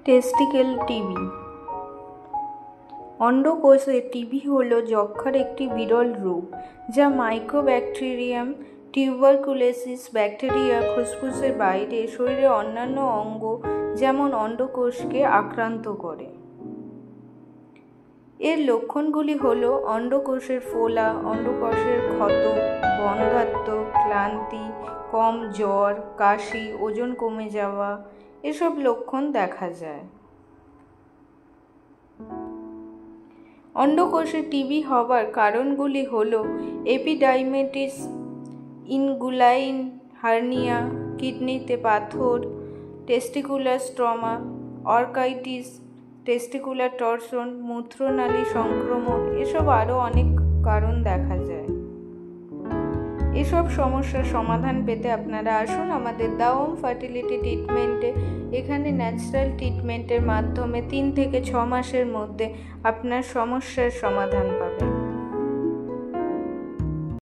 টেস্টিকেল TB. অন্ডকোষে TB হলো যক্ষ্মার একটি বিরল রূপ, যা মাইকোব্যাকটেরিয়াম টিউবারকুলোসিস ব্যাকটেরিয়া ফুসফুসের বাইরে শরীরের অন্যান্য অঙ্গ যেমন অন্ডকোষকে আক্রান্ত করে। এর লক্ষণগুলি হলো অন্ডকোষের ফোলা, অন্ডকোষের ক্ষত, বন্ধ্যাত্ব, ক্লান্তি, কম জ্বর, কাশি, ওজন কমে যাওয়া এসব লক্ষণ দেখা যায়। অন্ডকোষে টিবি হবার কারণগুলি হলো এপিডাইডিমাইটিস, ইনগুলাইন হার্নিয়া, কিডনিতে পাথর, টেস্টিকুলার স্ট্রমা, অর্কাইটিস, টেস্টিকুলার টর্সন, মূত্রনালী সংক্রমণ এসব আরও অনেক কারণ দেখা যায়। এসব সমস্যার সমাধান পেতে আপনারা আসুন আমাদের দাওয়াম ফার্টিলিটি ট্রিটমেন্টে। এখানে ন্যাচারাল ট্রিটমেন্টের মাধ্যমে 3 থেকে 6 মাসের মধ্যে আপনার সমস্যার সমাধান পাবেন।